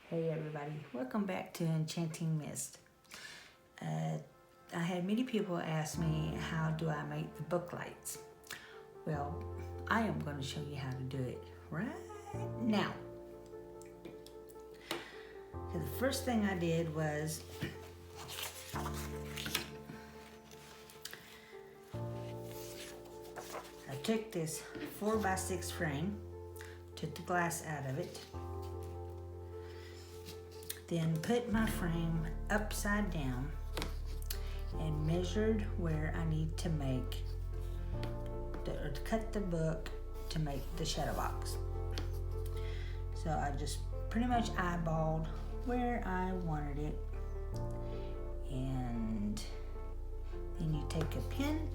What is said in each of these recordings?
Hey everybody, welcome back to Enchanting Mist. I had many people ask me how do I make the book lights. Well, I am going to show you how to do it right now. So the first thing I did was I took this 4x6 frame, took the glass out of it, then put my frame upside down and measured where I need to make or to cut the book to make the Shadowbox. So I just pretty much eyeballed where I wanted it, and then you take a pen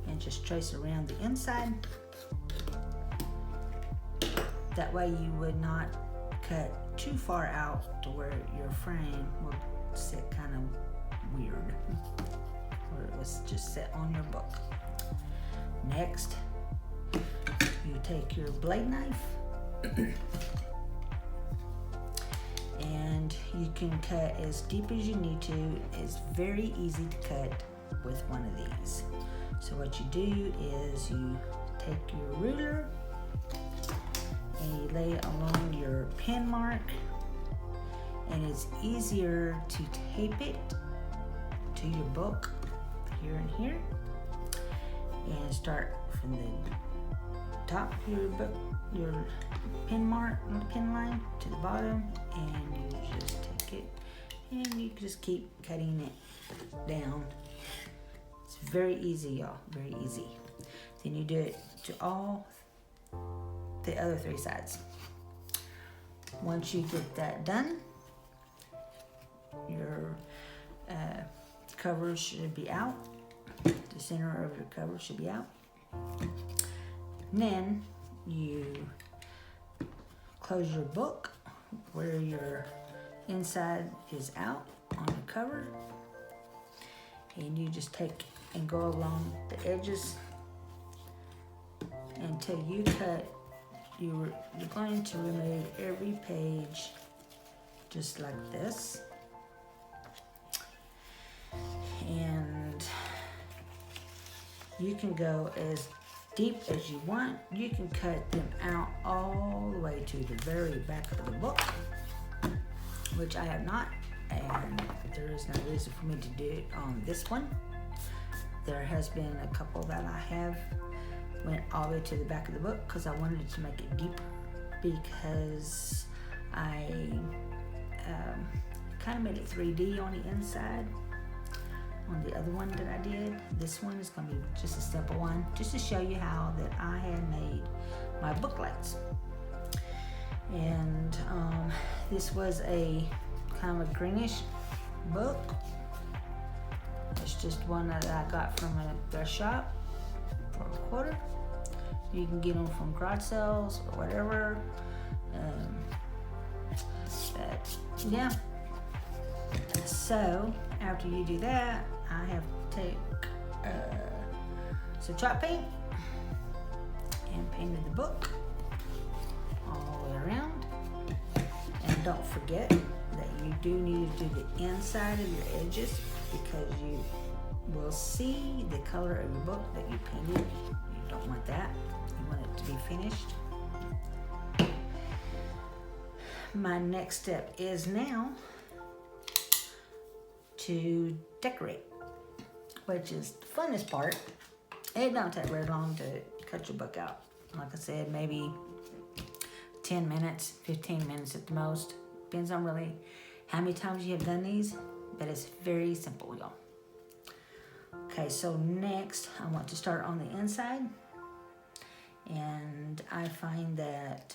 and just trace around the inside. That way you would not cut too far out to where your frame will sit kind of weird, or it was just set on your book. Next, you take your blade knife and you can cut as deep as you need to. It's very easy to cut with one of these. So what you do is you take your ruler and you lay it along your pen mark, and it's easier to tape it to your book here and here, and start from the top of your book, your pen mark, pen line, to the bottom, and you just take it and you just keep cutting it down. It's very easy, y'all, very easy. Then you do it to all the other three sides. Once you get that done, your cover should be out. The center of your cover should be out. And then you close your book where your inside is out on the cover, and you just take and go along the edges until you cut. You're going to remove every page just like this, and you can go as deep as you want. You can cut them out all the way to the very back of the book, which I have not, and there is no reason for me to do it on this one. There has been a couple that I have went all the way to the back of the book because I wanted to make it deeper, because I kind of made it 3D on the inside on the other one that I did. This one is going to be just a simple one, just to show you how that I had made my book lights. And this was a kind of a greenish book. It's just one that I got from a thrift shop for $0.25. You can get them from garage sales or whatever. Yeah. So after you do that, I have to take some chalk paint and painted the book all the way around. And don't forget that you do need to do the inside of your edges, because you will see the color of your book that you painted. You don't want that. You want it to be finished. My next step is now to decorate, which is the funnest part. It don't take very long to cut your book out. Like I said, maybe 10 minutes, 15 minutes at the most. Depends on really how many times you have done these, but it's very simple, y'all. Okay, so next I want to start on the inside, and I find that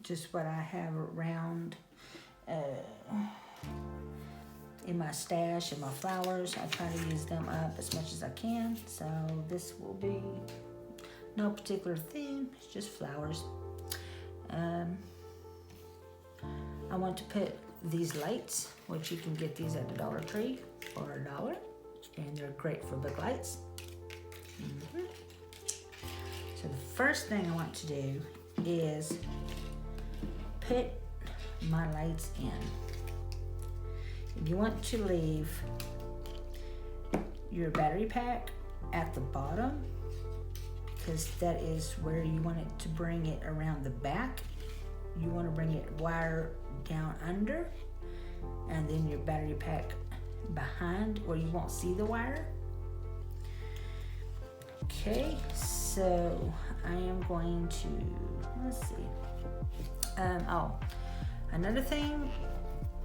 just what I have around in my stash and my flowers, I try to use them up as much as I can. So this will be no particular theme, it's just flowers. I want to put these lights, which you can get these at the Dollar Tree for $1, and they're great for book lights. Mm-hmm. first thing I want to do is put my lights in. You want to leave your battery pack at the bottom because that is where you want it to bring it around the back. You want to bring it wire down under, and then your battery pack behind where you won't see the wire. Okay, so I am going to, let's see. Another thing,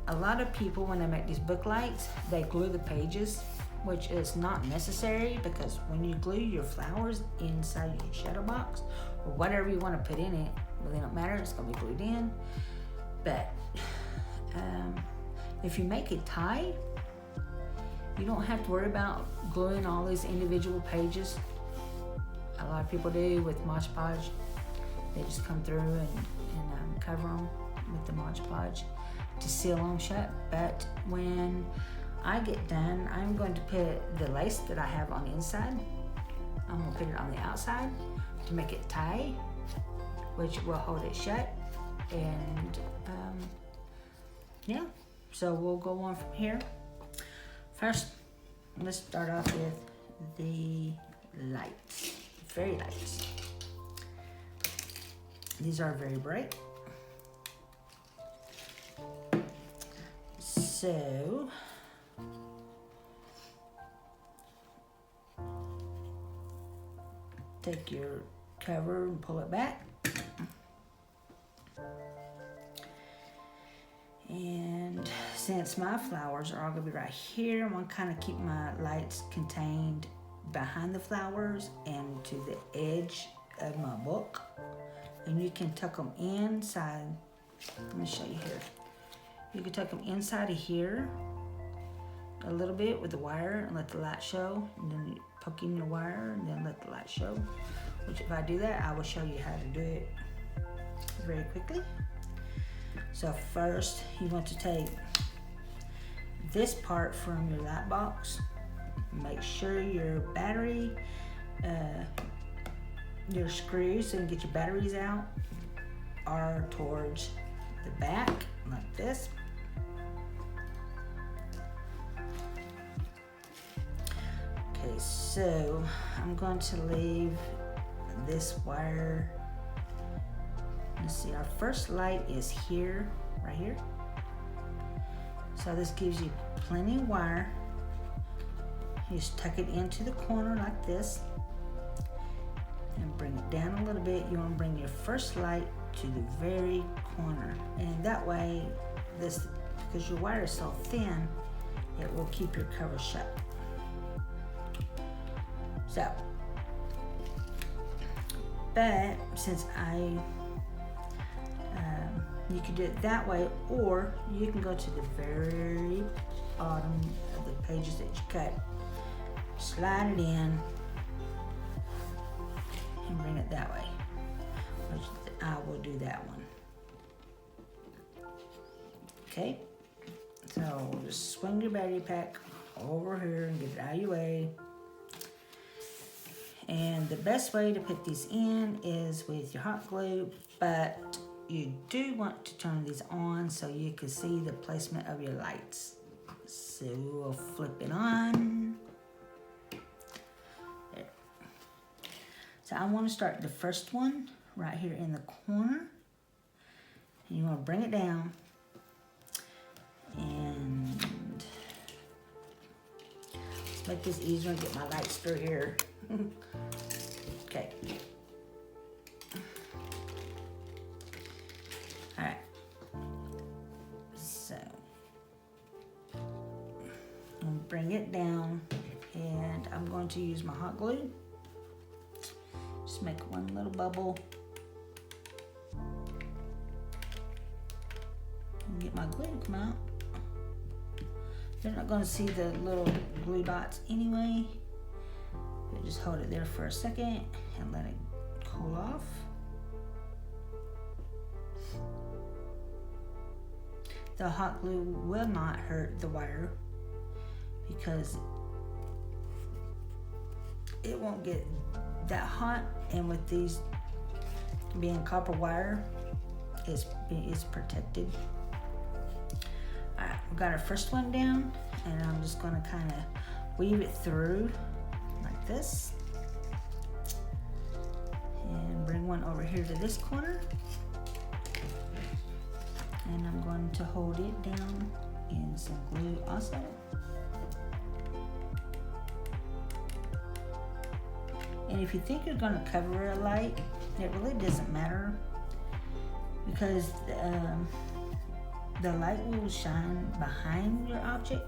a lot of people when they make these book lights, they glue the pages, which is not necessary because when you glue your flowers inside your Shadowbox or whatever you want to put in it, really don't matter, it's going to be glued in. But if you make a tie, you don't have to worry about gluing all these individual pages. A lot of people do with Mod Podge. They just come through and cover them with the Mod Podge to seal them shut. But when I get done, I'm going to put the lace that I have on the inside, I'm going to put it on the outside to make it tie, which will hold it shut. And yeah, so we'll go on from here. First, let's start off with the lights, fairy lights. These are very bright. So, take your cover and pull it back. And since my flowers are all gonna be right here, I'm gonna kind of keep my lights contained behind the flowers and to the edge of my book. And you can tuck them inside. Let me show you here. You can tuck them inside of here a little bit with the wire and let the light show. And then you poke in your wire and then let the light show. Which if I do that, I will show you how to do it very quickly. So first, you want to take this part from your light box. Make sure your battery, your screws, so you can get your batteries out, are towards the back, like this. Okay, so I'm going to leave this wire. Let's see, our first light is here, right here. So this gives you plenty of wire. You just tuck it into the corner like this and bring it down a little bit. You want to bring your first light to the very corner, and that way, this, because your wire is so thin, it will keep your cover shut. So, but since you can do it that way, or you can go to the very bottom of the pages that you cut, slide it in, and bring it that way. Which I will do that one. Okay, so just swing your battery pack over here and get it out of your way. And the best way to put these in is with your hot glue, but you do want to turn these on so you can see the placement of your lights. So we'll flip it on. There. So I want to start the first one right here in the corner. And you want to bring it down. And let's make this easier and get my lights through here. Okay. Alright. So I'm going to bring it down, and I'm going to use my hot glue. Just make one little bubble. And get my glue to come out. They're not going to see the little glue dots anyway. But just hold it there for a second and let it cool off. The hot glue will not hurt the wire because it won't get that hot, and with these being copper wire is protected. Alright, we got our first one down, and I'm just going to kind of weave it through like this. And bring one over here to this corner. And I'm going to hold it down in some glue also. And if you think you're going to cover a light, it really doesn't matter, because the light will shine behind your object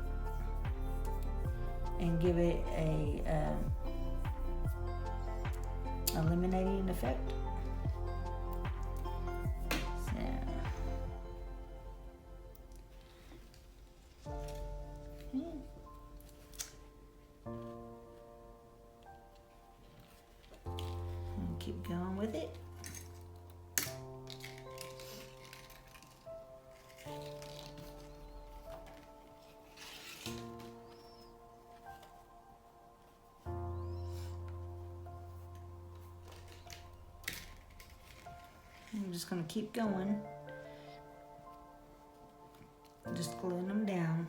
and give it a illuminating effect. Keep going with it. I'm just going to keep going. Just gluing them down.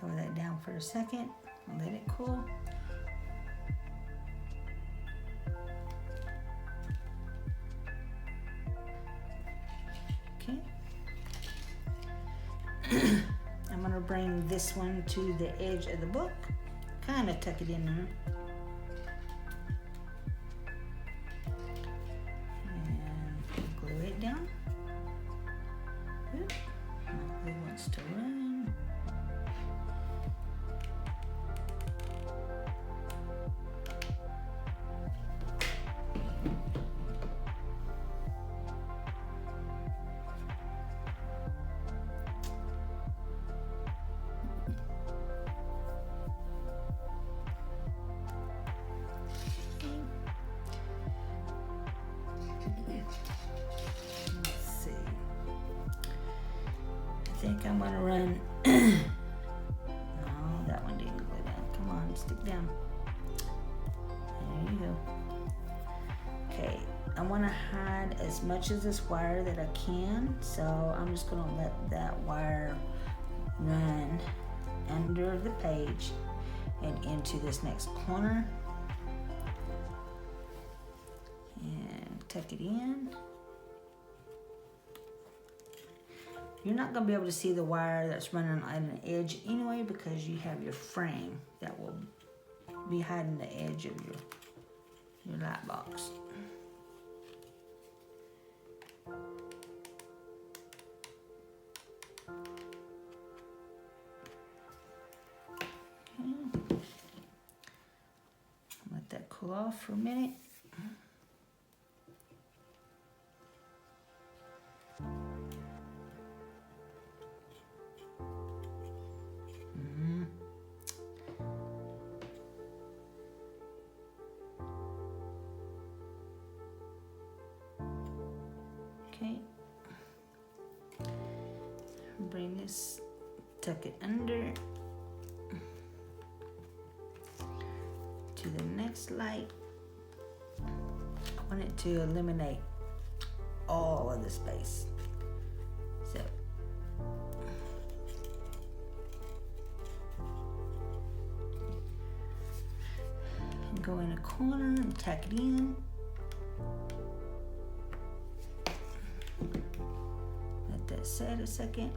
Hold that down for a second and let it cool. Okay. I'm going to bring this one to the edge of the book. Kind of tuck it in there. And glue it down. Oop. My glue wants to run. I think I'm gonna run. No, that one didn't go down. Come on, stick down. There you go. Okay, I want to hide as much of this wire that I can, so I'm just gonna let that wire run under the page and into this next corner. And tuck it in. You're not going to be able to see the wire that's running on an edge anyway, because you have your frame that will be hiding the edge of your light box. Okay. Let that cool off for a minute. Okay, bring this, tuck it under to the next light. I want it to eliminate all of the space. So go in a corner and tack it in. Let that set a second.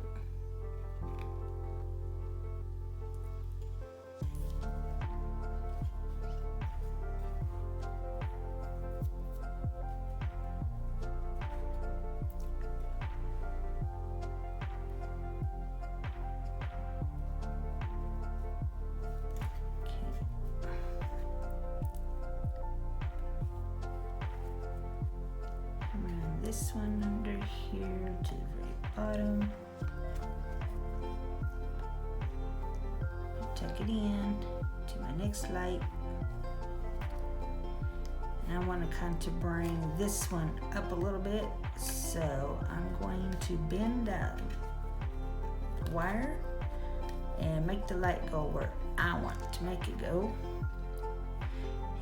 This one under here to the very bottom. Tuck it in to my next light. And I want to kind of bring this one up a little bit. So I'm going to bend that wire and make the light go where I want to make it go.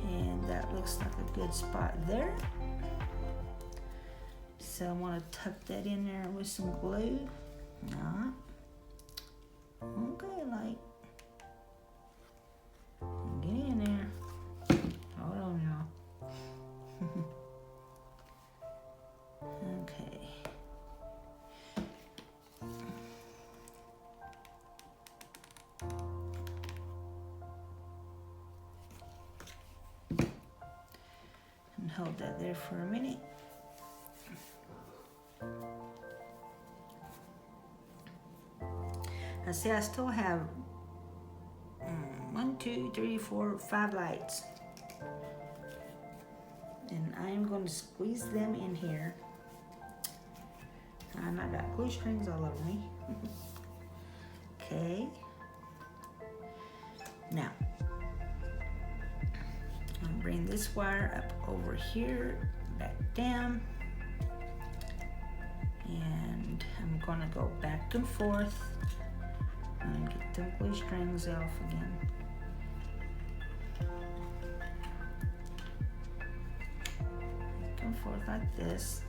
And that looks like a good spot there. So I want to tuck that in there with some glue. No. Okay, light. Get in there. Hold on, y'all. Okay. And hold that there for a minute. I see I still have 1, 2, 3, 4, 5 lights. And I am going to squeeze them in here. And I got glue strings all over me. Okay. Now, I'm going to bring this wire up over here, back down. And I'm going to go back and forth and get the glue strings off again. Back and forth like this.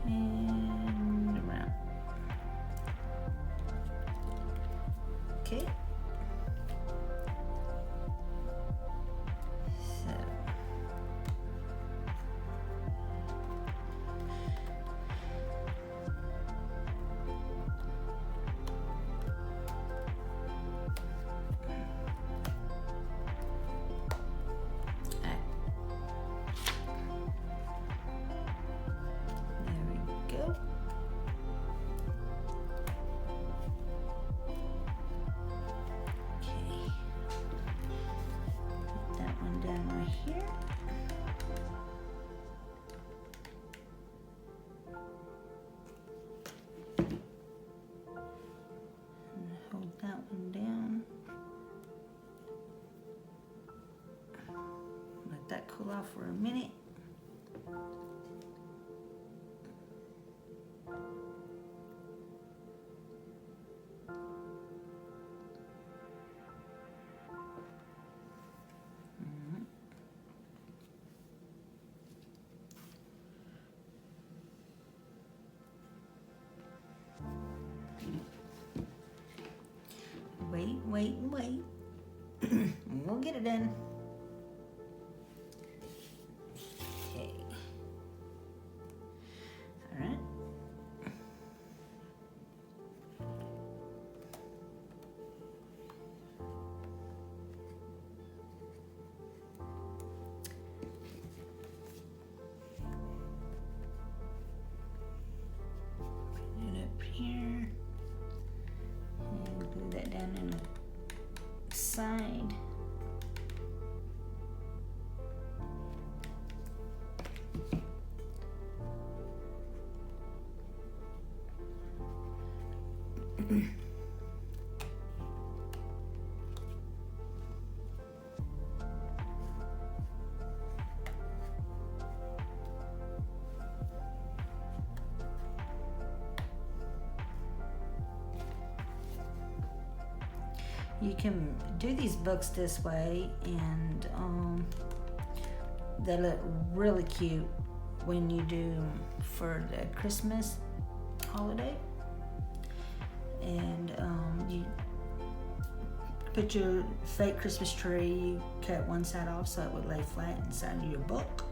And around. Okay. That cool off for a minute. Wait. We'll get it done. Okay. All right. Bring it up here. And glue that down in the side. You can do these books this way, and they look really cute when you do them for the Christmas holiday. And you put your fake Christmas tree, you cut one side off so it would lay flat inside of your book,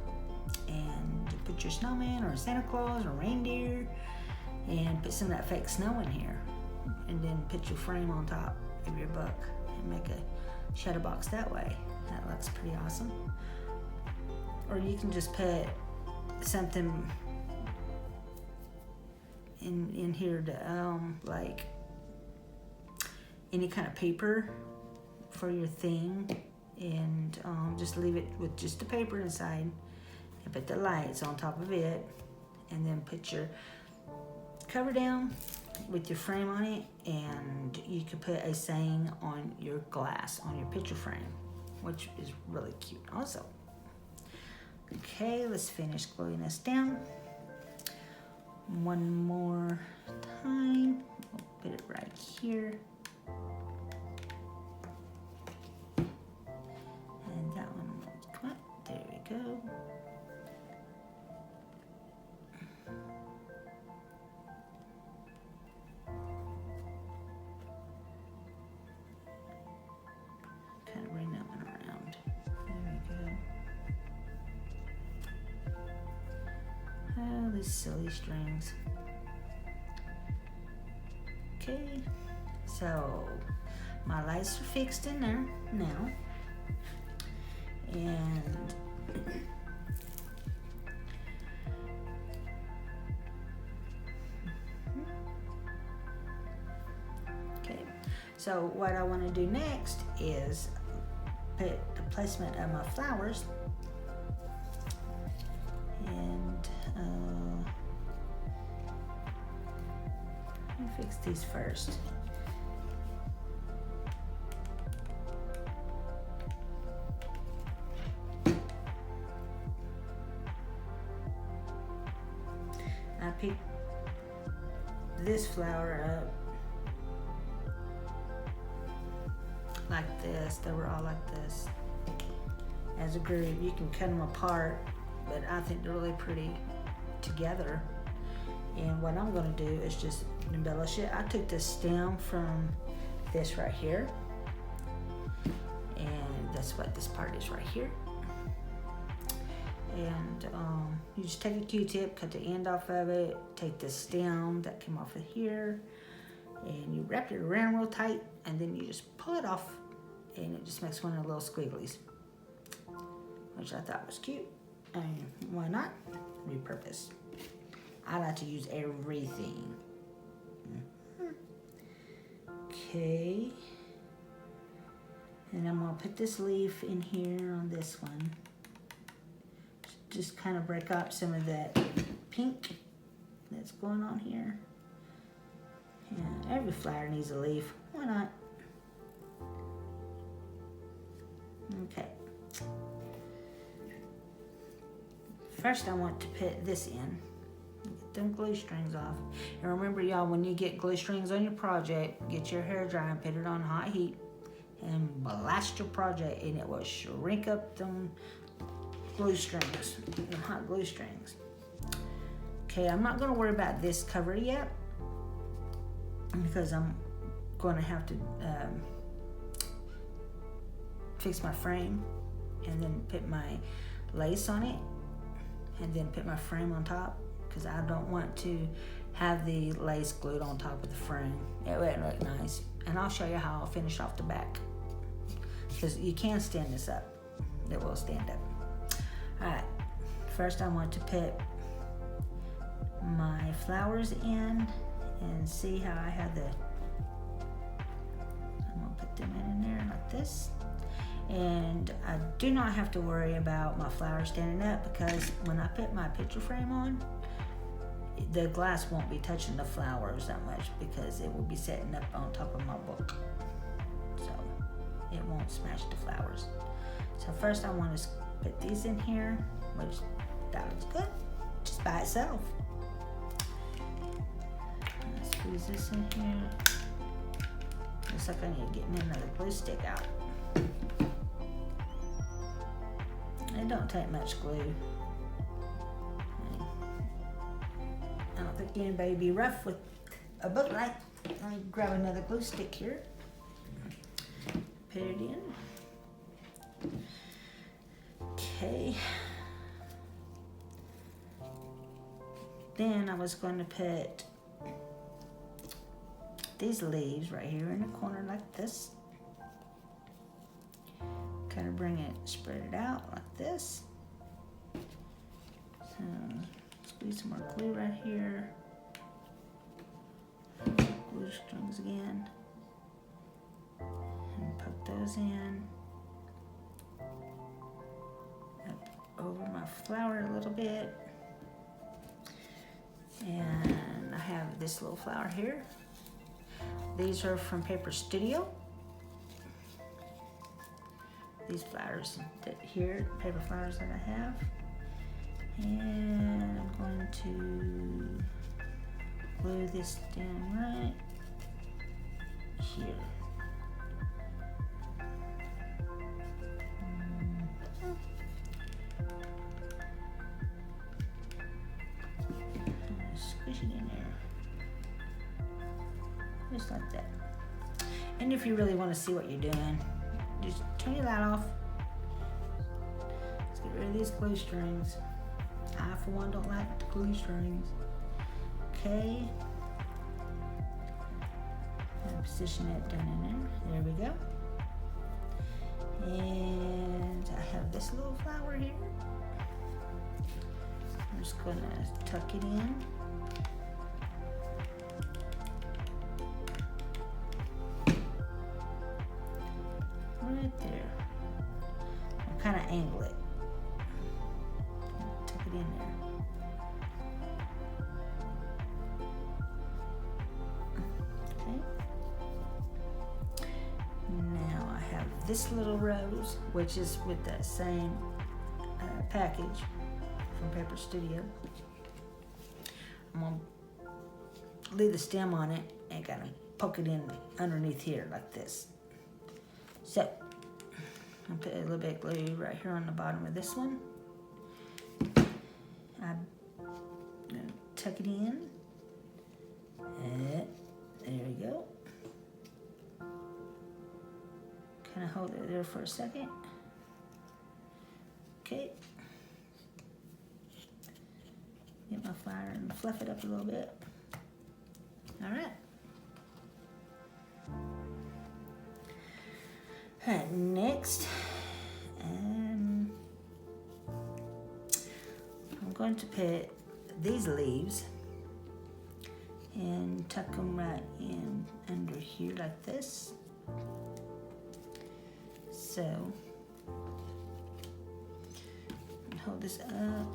and you put your snowman or Santa Claus or reindeer, and put some of that fake snow in here, and then put your frame on top of your book and make a Shadowbox that way. That looks pretty awesome. Or you can just put something in here to like any kind of paper for your thing, and just leave it with just the paper inside, and put the lights on top of it, and then put your cover down with your frame on it, and you could put a saying on your glass, on your picture frame, which is really cute also. Okay, let's finish gluing this down. One more time. We'll put it right here. And that one will come up. There we go. Kind of bring that one around. There we go. Oh, these silly strings. Okay, so my lights are fixed in there now. And okay, so what I want to do next is put the placement of my flowers, and let me fix these first. I picked this flower up like this. They were all like this as a group. You can cut them apart, but I think they're really pretty together. And what I'm going to do is just embellish it. I took the stem from this right here, and that's what this part is right here. And you just take a Q-tip, cut the end off of it, take the stem that came off of here, and you wrap it around real tight, and then you just pull it off, and it just makes one of the little squigglies, which I thought was cute. And why not? Repurpose. I like to use everything. Okay. And I'm gonna put this leaf in here on this one. Just kind of break up some of that pink that's going on here. Yeah, every flower needs a leaf. Why not? Okay. First I want to put this in. Get them glue strings off. And remember y'all, when you get glue strings on your project, get your hair dry and put it on hot heat and blast your project, and it will shrink up them glue strings, the hot glue strings. Okay, I'm not going to worry about this cover yet because I'm going to have to fix my frame and then put my lace on it and then put my frame on top, because I don't want to have the lace glued on top of the frame. It wouldn't look nice. And I'll show you how I'll finish off the back, because you can stand this up. It will stand up. Alright, first I want to put my flowers in and see how I have the, I'm going to put them in there like this. And I do not have to worry about my flowers standing up, because when I put my picture frame on, the glass won't be touching the flowers that much, because it will be setting up on top of my book. So it won't smash the flowers. So first I want to put these in here, which that looks good just by itself. Let's squeeze this in here. Looks like I need to get me another glue stick out. It don't take much glue. I don't think anybody would be rough with a book light. Let me grab another glue stick here. Put it in. Okay. Then I was going to put these leaves right here in the corner like this. Kind of bring it, spread it out like this. So squeeze some more glue right here. Glue strings again. And poke those in. Up over my flower a little bit. And I have this little flower here. These are from Paper Studio. These flowers that here, paper flowers that I have. And I'm going to glue this down right here. Squish it in there. Just like that. And if you really want to see what you're doing, just turn your light off. Let's get rid of these glue strings. I, for one, don't like the glue strings. Okay. And position it down in there. There we go. And I have this little flower here. I'm just going to tuck it in. Right there. I'll kind of angle it. Tuck it in there. Okay. Now I have this little rose, which is with that same package from Paper Studio. I'm going to leave the stem on it and kind of poke it in underneath here like this. So, I'll put a little bit of glue right here on the bottom of this one. I'm going to tuck it in. There we go. Kind of hold it there for a second. Okay. Get my flower and fluff it up a little bit. All right. Next, I'm going to put these leaves and tuck them right in under here like this. So, hold this up.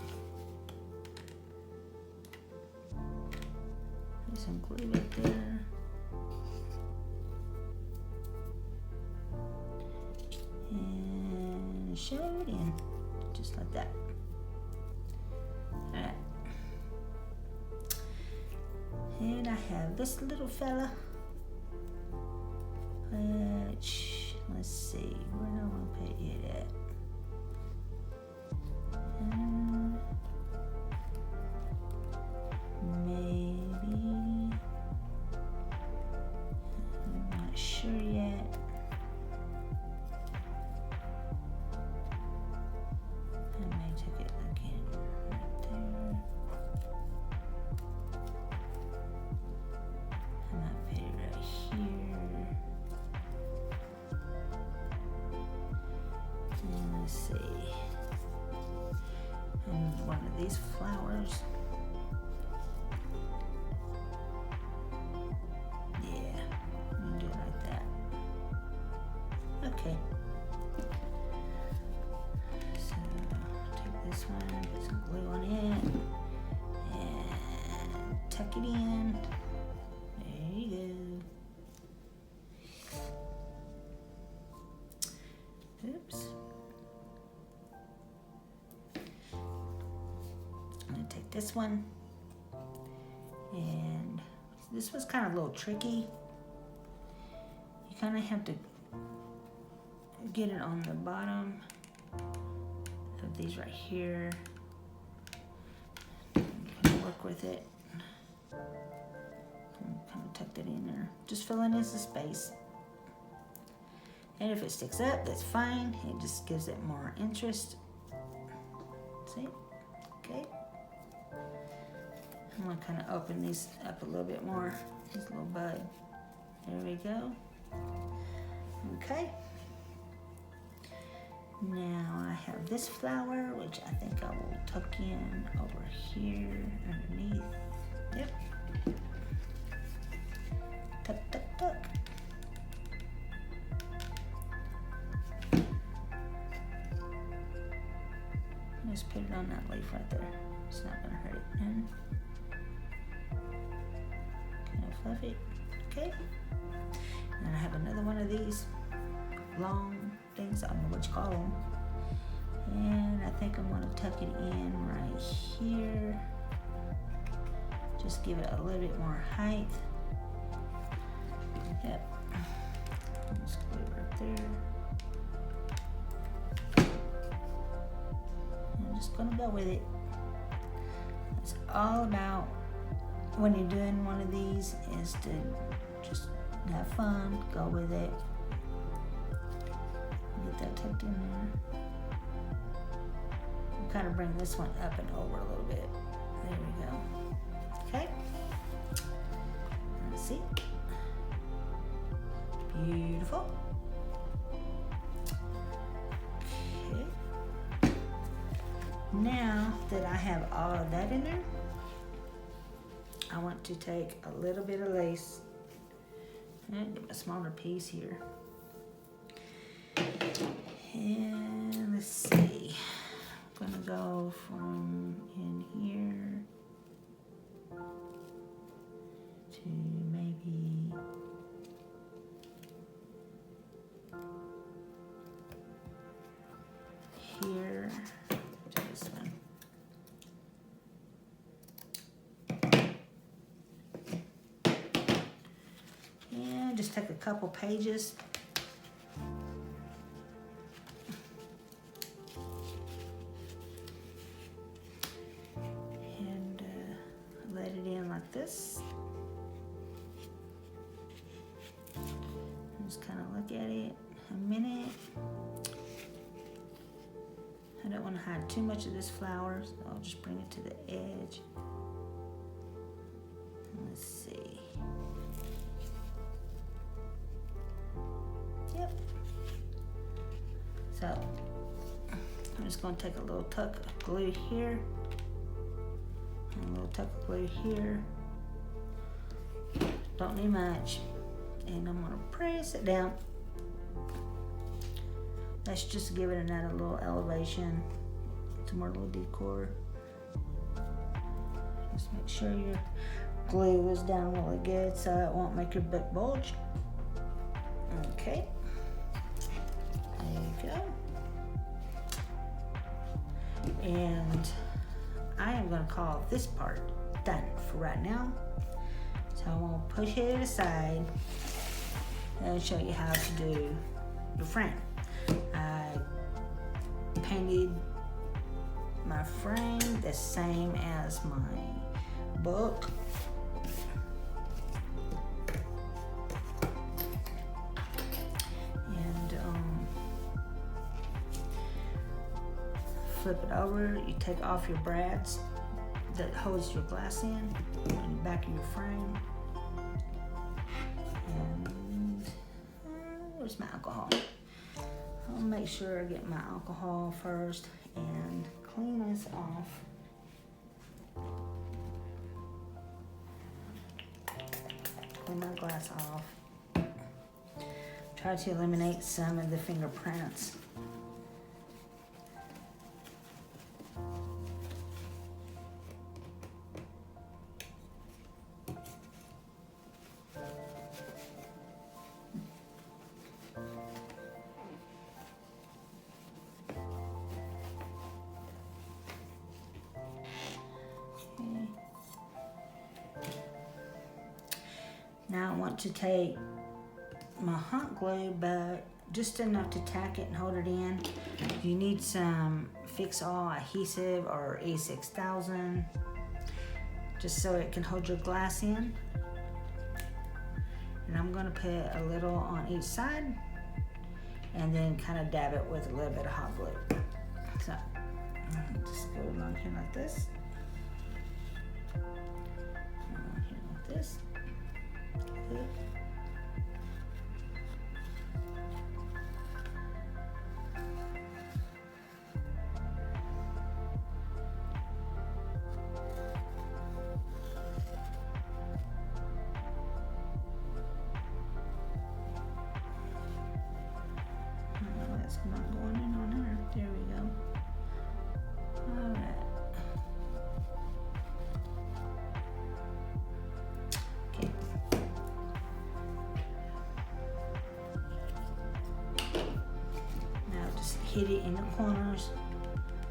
Put some glue right there. And shove it in, just like that. Alright. And I have this little fella, which, let's see, where do I want to put it at? Maybe, I'm not sure yet. I may take it again right there. I might put it right here. And let's see. And one of these flowers. Yeah, I'm gonna do it like that. Okay. So take this one, put some glue on it, and tuck it in. There you go. Oops. I'm gonna take this one, and this was kind of a little tricky. You kind of have to get it on the bottom of these right here. Kind of work with it. Kind of tucked it in there. Just filling in the space. And if it sticks up, that's fine. It just gives it more interest. See? Okay. I'm gonna kind of open these up a little bit more. This little bud. There we go. Okay. Now I have this flower, which I think I will tuck in over here underneath. Yep. Tuck, tuck, tuck. Just put it on that leaf right there. It's not gonna hurt it. And kind of fluff it. Okay. And I have another one of these long things. I don't know what you call them. And I think I'm gonna tuck it in right here. Just give it a little bit more height. Yep. Just glue it right there. I'm just gonna go with it. It's all about when you're doing one of these is to just have fun, go with it. Get that tucked in there. We'll kind of bring this one up and over a little bit. There we go. Okay. Let's see. Beautiful. Okay. Now that I have all of that in there, I want to take a little bit of lace and get a smaller piece here. And let's see. I'm gonna go from in here to maybe here to this one. And just take a couple pages. And let it in like this. Just kind of look at it a minute. I don't want to hide too much of this flower, so I'll just bring it to the edge. Let's see. Yep. So I'm just going to take a little tuck of glue here, and a little tuck of glue here. Don't need much. And I'm going to press it down. Let's just give it another little elevation. Some more little decor. Just make sure your glue is down really good so it won't make your book bulge. Okay. There you go. And I am going to call this part done for right now. So I'm going to push it aside and show you how to do your frame. I painted my frame the same as my book. And flip it over. You take off your brads that holds your glass in the back of your frame. And where's my alcohol? I'll make sure I get my alcohol first and clean this off. Clean my glass off. Try to eliminate some of the fingerprints. Now I want to take my hot glue, but just enough to tack it and hold it in. You need some Fix All adhesive or A6000, just so it can hold your glass in. And I'm gonna put a little on each side and then kind of dab it with a little bit of hot glue. So just go along here like this. Along here like this. Good. That's not going in on there. There we go. hit it in the corners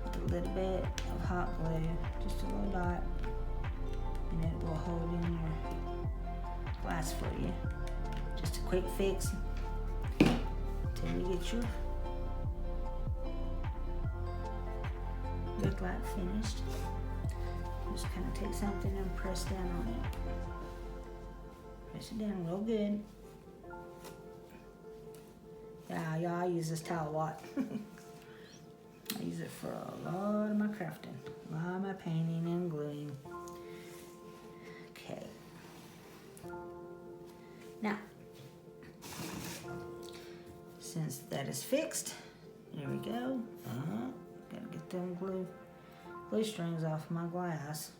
with a little bit of hot glue, just a little dot, and it will hold in your glass for you. Just a quick fix till you get your book light finished. Just kind of take something and press down on it. Press it down real good. Yeah, I use this towel a lot. I use it for a lot of my crafting, a lot of my painting and gluing. Okay. Now, since that is fixed, here we go. Gotta get them glue strings off my glass.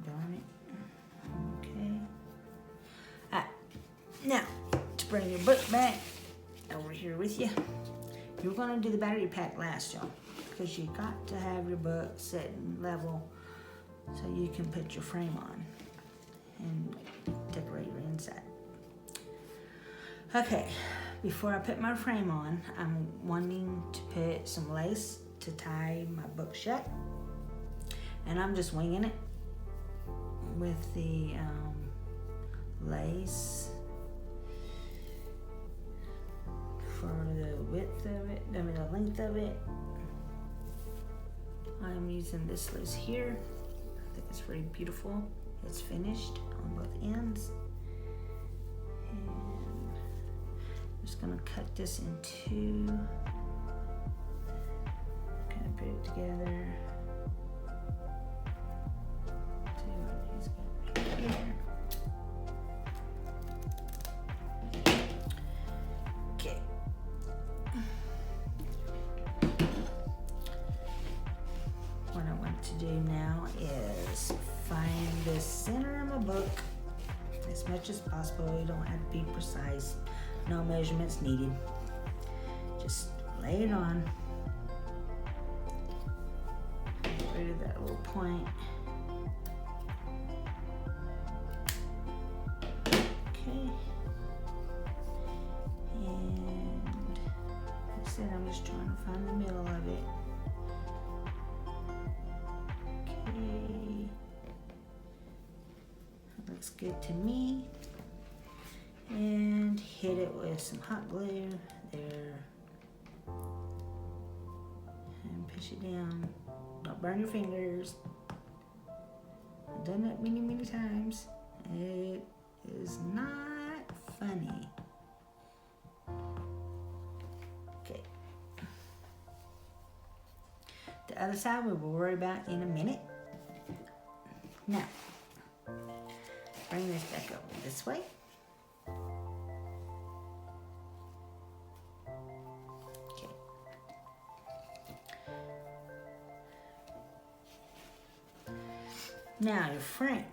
Darn it. Okay. Alright. Now, to bring your book back over here with you, you're gonna do the battery pack last, y'all, because you got to have your book set and level so you can put your frame on and decorate your inside. Okay, before I put my frame on, I'm wanting to put some lace to tie my book shut, and I'm just winging it with the lace for the width of it, I mean the length of it. I'm using this lace here. I think it's very beautiful. It's finished on both ends. And I'm just gonna cut this in two. Kind of put it together. See what he's got right here. Okay. What I want to do now is find the center of my book as much as possible. You don't have to be precise. No measurements needed. Just lay it on. Get rid of that little point. Okay. And like I said, I'm just trying to find the middle of it. Okay. That looks good to me. And hit it with some hot glue there. And push it down. Don't burn your fingers. I've done that many, many times. It is not funny. Okay. The other side we will worry about in a minute. Now, bring this back over this way. Okay. Now your frame.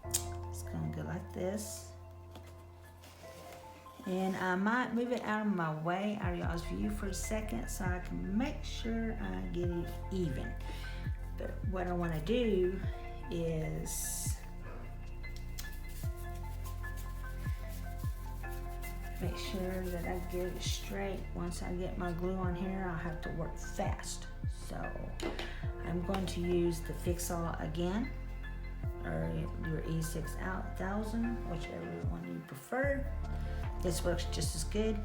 It's gonna go like this. And I might move it out of my way, out of y'all's view for a second so I can make sure I get it even. But what I want to do is make sure that I get it straight. Once I get my glue on here, I'll have to work fast. So I'm going to use the Fix-All again, or your E6000, whichever one you prefer. This works just as good.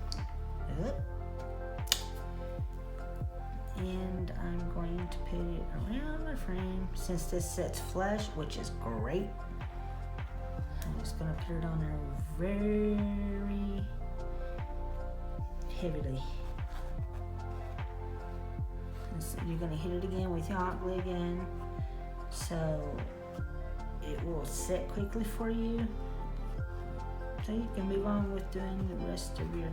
And I'm going to put it around my frame. Since this sits flush, which is great, I'm just gonna put it on there very heavily. And so you're gonna hit it again with your hot glue again, so it will set quickly for you. So you can move on with doing the rest of your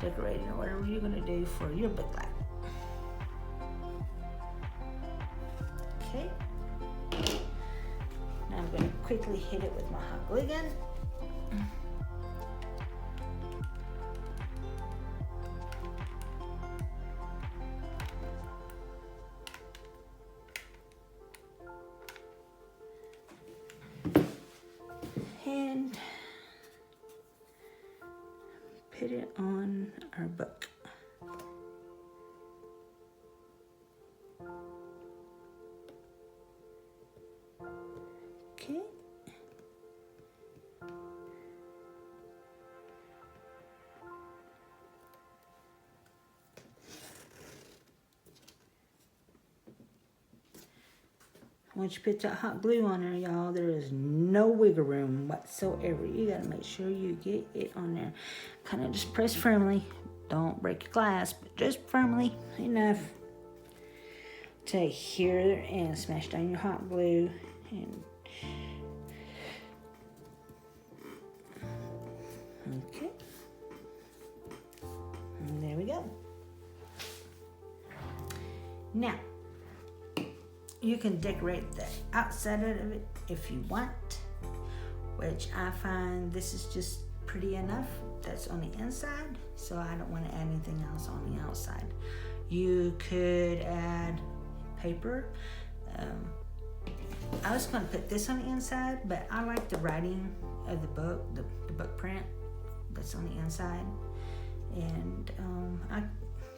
decorating or whatever you're gonna do for your booklet. Okay. Now I'm gonna quickly hit it with my hot glue gun. and put it on our book. Okay. Once you put that hot glue on there, y'all, there is no wiggle room whatsoever. You gotta make sure you get it on there. Kind of just press firmly. Don't break your glass, but just firmly enough to adhere and smash down your hot glue. And okay. And there we go. Now, you can decorate the outside of it if you want, which I find this is just pretty enough. That's on the inside, so I don't want to add anything else on the outside. You could add paper. I was going to put this on the inside, but I like the writing of the book, the book print that's on the inside. And I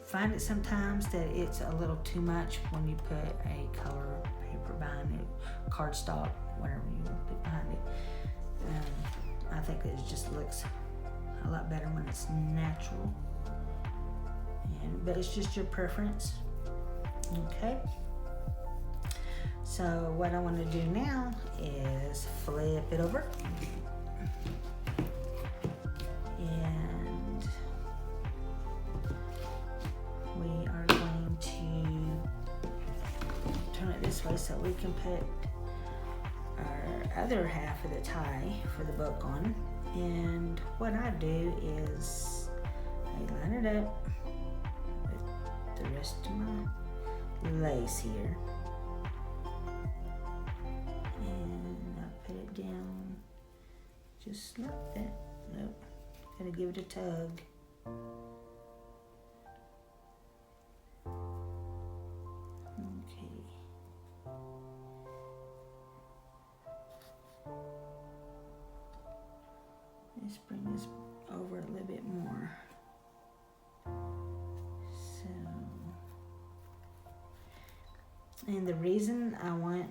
find it sometimes that it's a little too much when you put a color paper behind it, cardstock, whatever you want to put behind it. I think it just looks a lot better when it's natural. But it's just your preference. Okay. So what I want to do now is flip it over. And we are going to turn it this way so we can put our other half of the tie for the book on. And what I do is I line it up with the rest of my lace here. And I put it down just like that. Nope, gotta give it a tug. Okay. Let's bring this over a little bit more. So, and the reason I want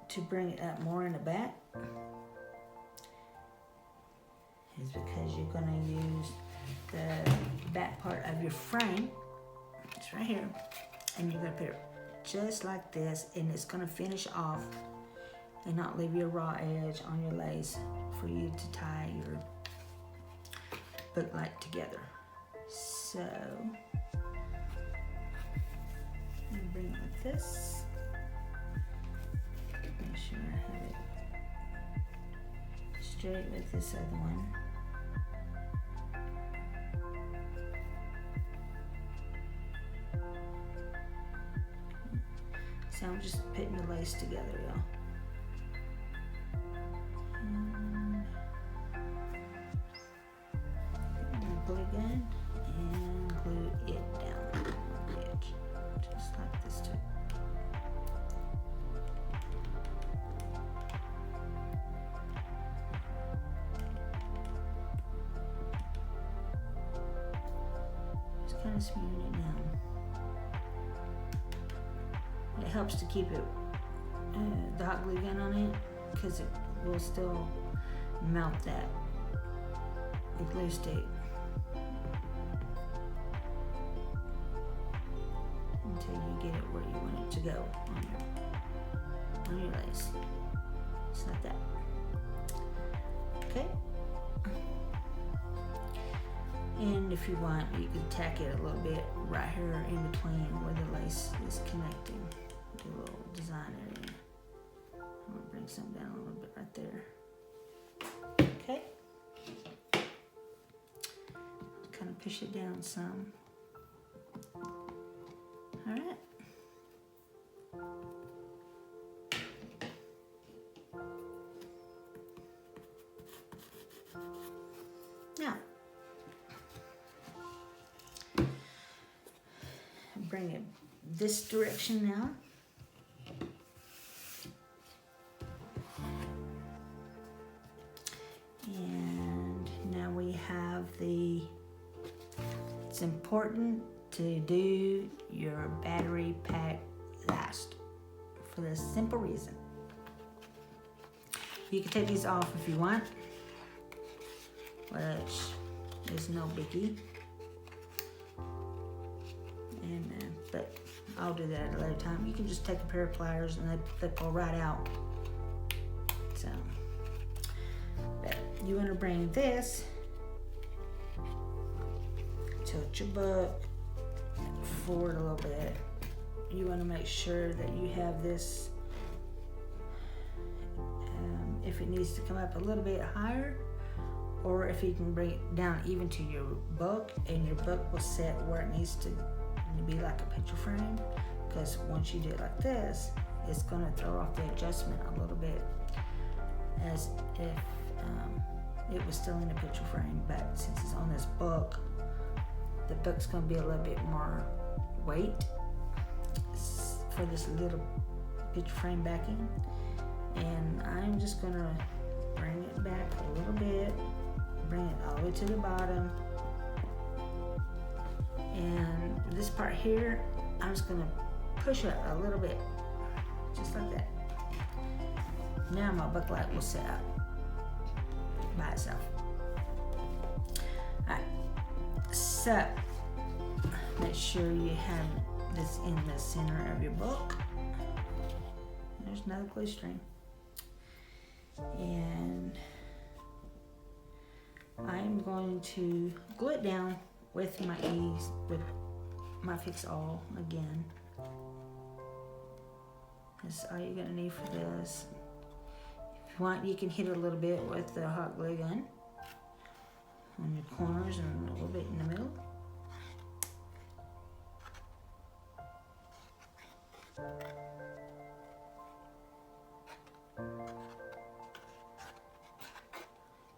to bring it up more in the back is because you're going to use the back part of your frame. It's right here. And you're going to put it just like this, and it's going to finish off and not leave your raw edge on your lace for you to tie your booklight together. So, I'm going to bring it like this. Make sure I have it straight with this other one. So I'm just putting the lace together, y'all. Glue gun and glue it down on the edge, just like this too. Just kind of smoothing it down. It helps to keep it the hot glue gun on it, because it will still melt that glue stick until you get it where you want it to go on your lace. Just like that. Okay. And if you want, you can tack it a little bit right here in between where the lace is connecting. Do a little design area. I'm gonna bring some down a little bit right there. Okay. Kind of push it down some. All right. Now, bring it this direction now. it's important to do your battery pack last for the simple reason. You can take these off if you want, which is no biggie. But I'll do that at a later time. You can just take a pair of pliers and they pull right out. So, but you want to bring this, tilt your book forward a little bit. You want to make sure that you have this, if it needs to come up a little bit higher, or if you can bring it down even to your book, and your book will sit where it needs to be, like a picture frame, because once you do it like this, it's going to throw off the adjustment a little bit, as if it was still in a picture frame. But since it's on this book, the book's going to be a little bit more weight for this little picture frame backing, and I'm just going to bring it back a little bit, bring it all the way to the bottom. And this part here, I'm just going to push it a little bit, just like that. Now my book light will sit up by itself. Alright, so make sure you have this in the center of your book. There's another glue string. And I'm going to glue it down with my Fix All again. That's all you're gonna need for this. If you want, you can hit it a little bit with the hot glue gun on your corners and a little bit in the middle.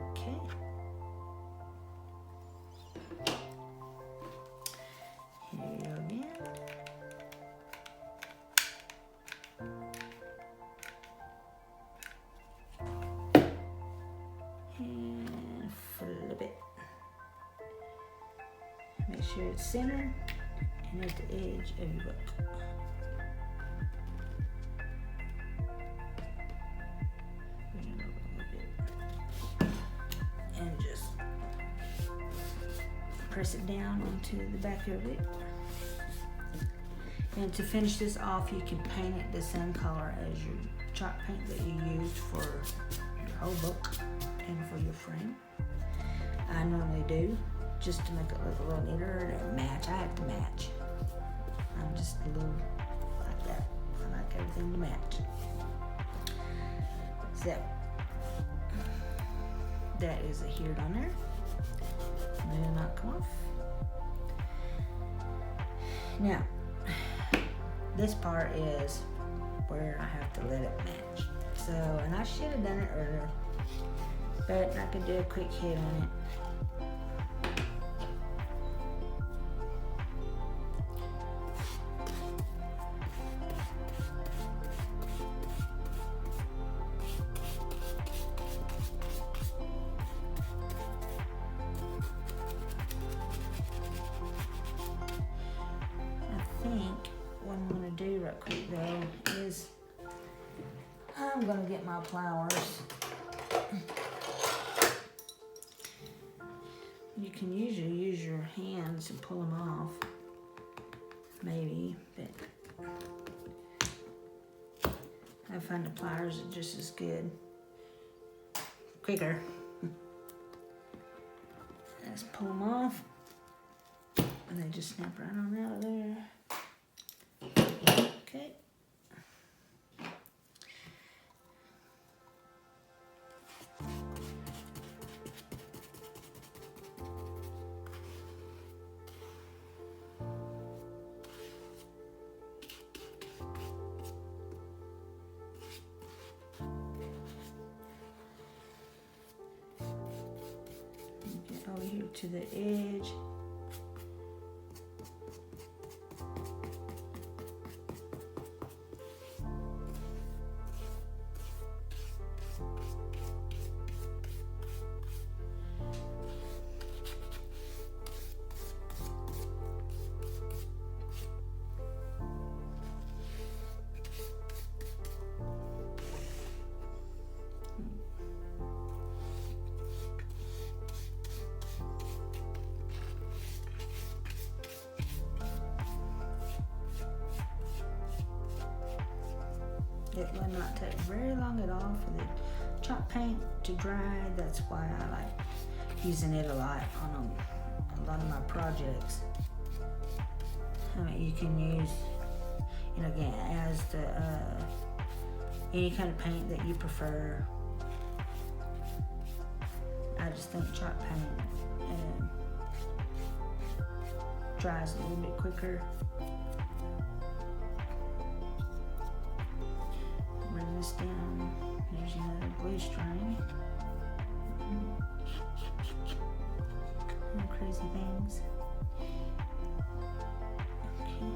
Okay. Here you go again. And flip it. Make sure it's centered and at the edge of your book. Bring it over a little bit. And just press it down onto the back of it. And to finish this off, you can paint it the same color as your chalk paint that you used for your whole book and for your frame. I normally do, just to make it look a little neater and match. I have to match. I'm just a little like that. I like everything to match. So, that is adhered on there. Will not come off. Now, this part is where I have to let it match. So, and I should have done it earlier, but I could do a quick hit on it. I think what I'm going to do right quick though is I'm going to get my pliers. You can usually use your hands and pull them off, maybe, but I find the pliers are just as good, quicker. Let's pull them off, and they just snap right on out of there. Okay. Get over here to the edge. It will not take very long at all for the chalk paint to dry. That's why I like using it a lot on a lot of my projects. I mean, you can use, again, as the any kind of paint that you prefer. I just think chalk paint dries a little bit quicker. Bring this down. Here's another blue string. And crazy things. Okay.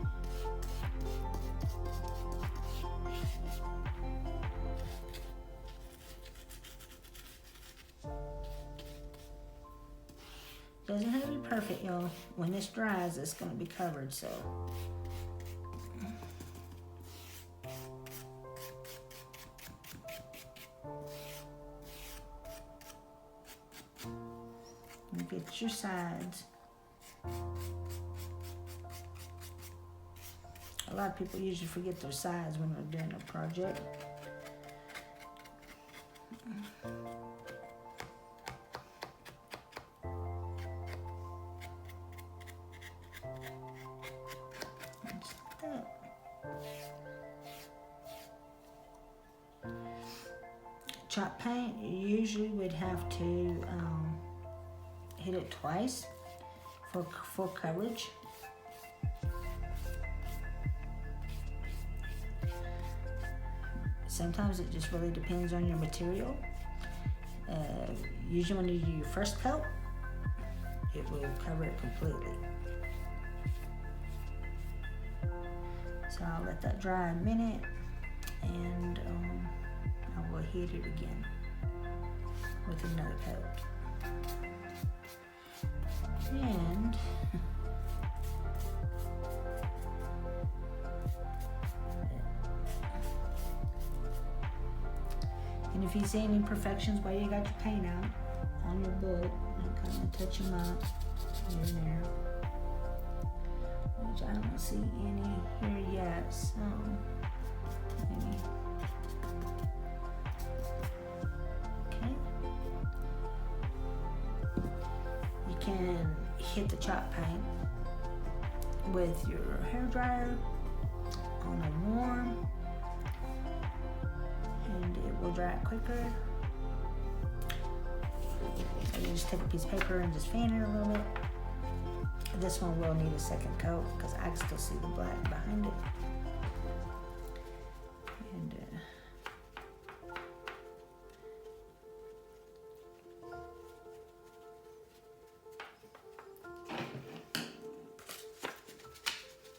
Doesn't have to be perfect, y'all. When this dries, it's going to be covered, so. And get your sides. A lot of people usually forget their sides when they're doing a project. Chalk paint, you usually would have to hit it twice for full coverage. Sometimes it just really depends on your material. Usually when you do your first coat, it will cover it completely. So I'll let that dry a minute, and I will hit it again with another coat. And if you see any imperfections while you got your paint out on your book, and kind of touch them up here and there, which I don't see any here yet, so maybe. Okay. You can hit the chalk paint with your hair dryer on a warm, and it will dry quicker. So you just take a piece of paper and just fan it a little bit. This one will need a second coat because I can still see the black behind it. And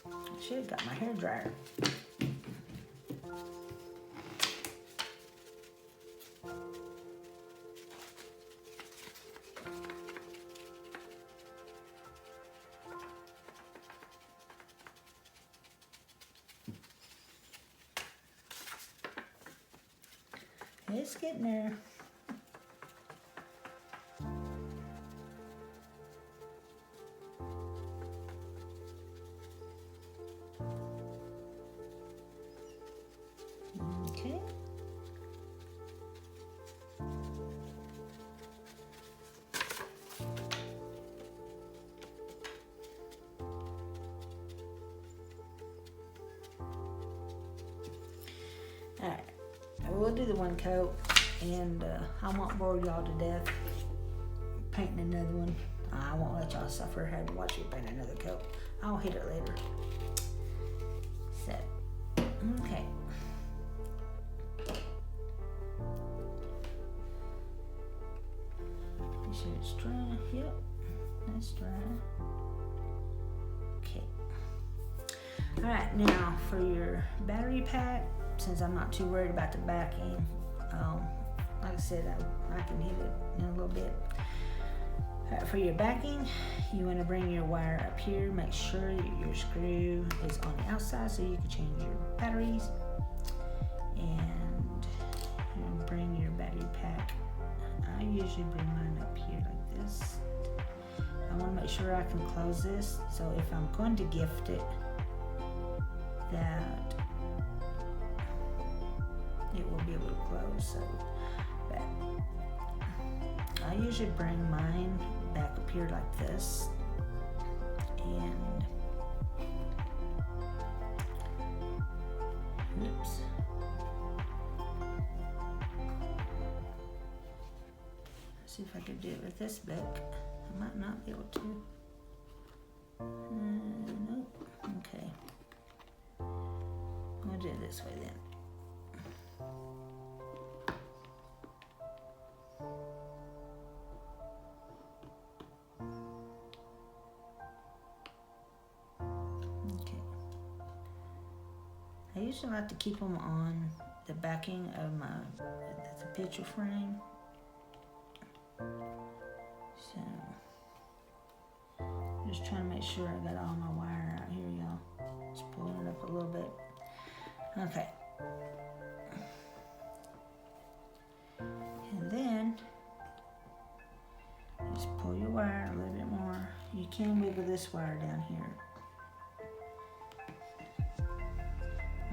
I should have got my hair dryer. It's getting there. Okay. All right. We'll do the one coat, and I won't bore y'all to death painting another one. I won't let y'all suffer having to watch me paint another coat. I'll hit it later. So, okay. Make sure it's dry. Yep, that's dry. Okay. All right, now for your battery pack, since I'm not too worried about the backing, like I said, I can hit it in a little bit. For your backing, you want to bring your wire up here. Make sure your screw is on the outside so you can change your batteries. And you bring your battery pack. I usually bring mine up here like this. I want to make sure I can close this. So if I'm going to gift it, that close. So, but I usually bring mine back up here like this, and oops. See if I could do it with this book. I might not be able to. Nope. Okay. I'll do it this way then. Okay. I usually like to keep them on the backing of the picture frame. So, just trying to make sure I got all my wire out here, y'all. Just pulling it up a little bit. Okay. And then, just pull your wire a little bit more. You can wiggle this wire down here.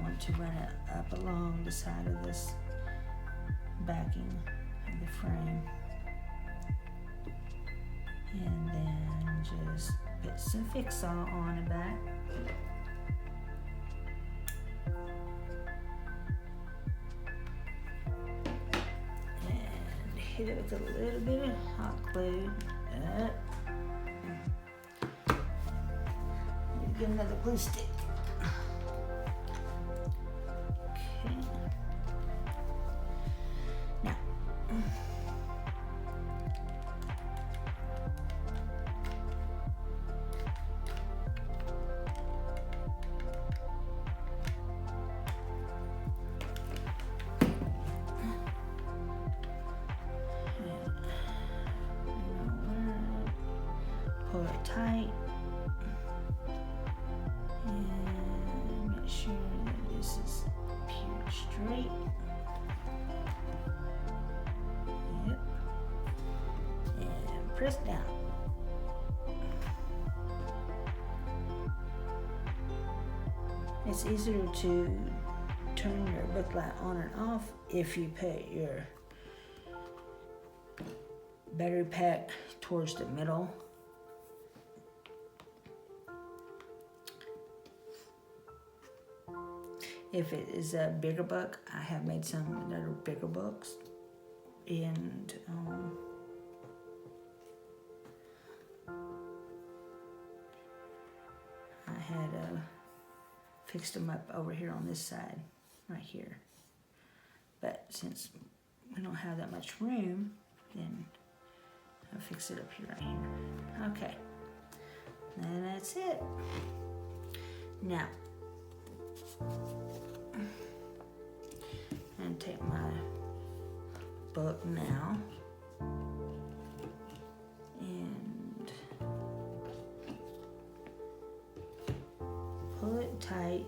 Want to run it up along the side of this backing of the frame. And then just put some fix-all on the back. And hit it with a little bit of hot glue. Need to get another glue stick. Okay. Now, pull it tight and make sure that this is peeled straight. Yep. And press down. It's easier to turn your booklight on and off if you put your battery pack towards the middle. If it is a bigger book, I have made some that are bigger books, and I had fixed them up over here on this side, right here. But since we don't have that much room, then I'll fix it up here, right here. Okay, and that's it. Now, and take my book now and pull it tight.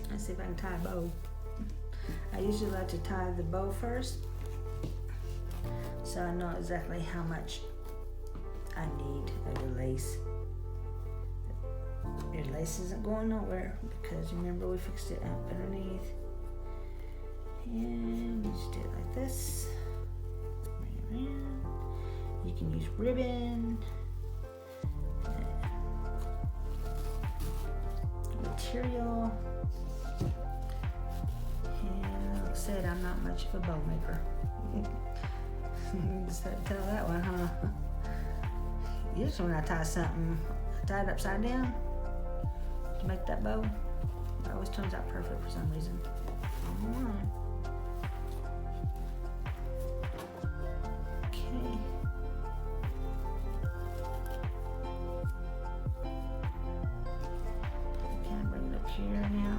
Let's see if I can tie a bow. I usually like to tie the bow first, so I know exactly how much I need of the lace. Your lace isn't going nowhere because remember we fixed it up underneath. And you just do it like this. Bring it around. You can use ribbon, material. And like I said, I'm not much of a bow maker. Just tell that one, huh? Usually when I tie something, I tie it upside down to make that bow. It always turns out perfect for some reason. I don't know why. Okay. Kind of bring it up here now.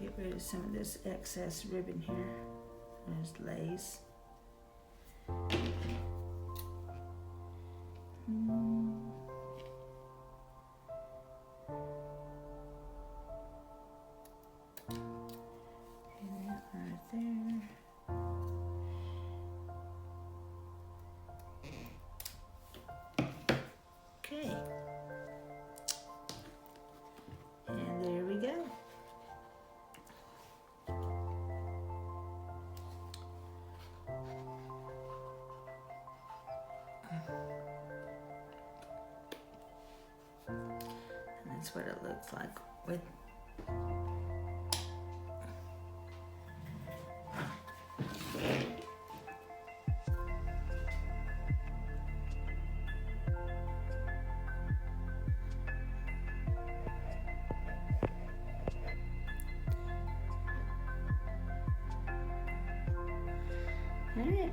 Get rid of some of this excess ribbon here. There's lace. And That's what it looks like with. All right.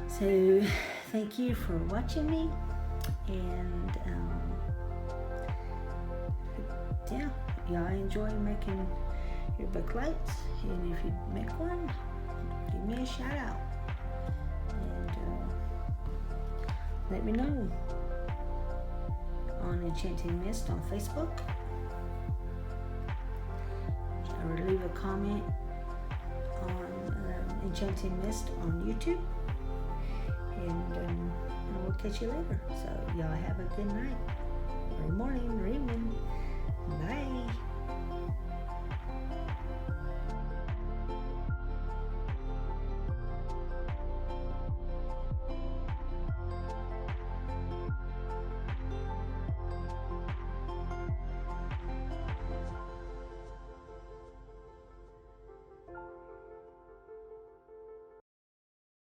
So thank you for watching me, and yeah, y'all enjoy making your booklights, and if you make one, give me a shout out, and let me know on Enchanting Mist on Facebook, or leave a comment on Enchanting Mist on YouTube, and we'll catch you later. So y'all have a good night.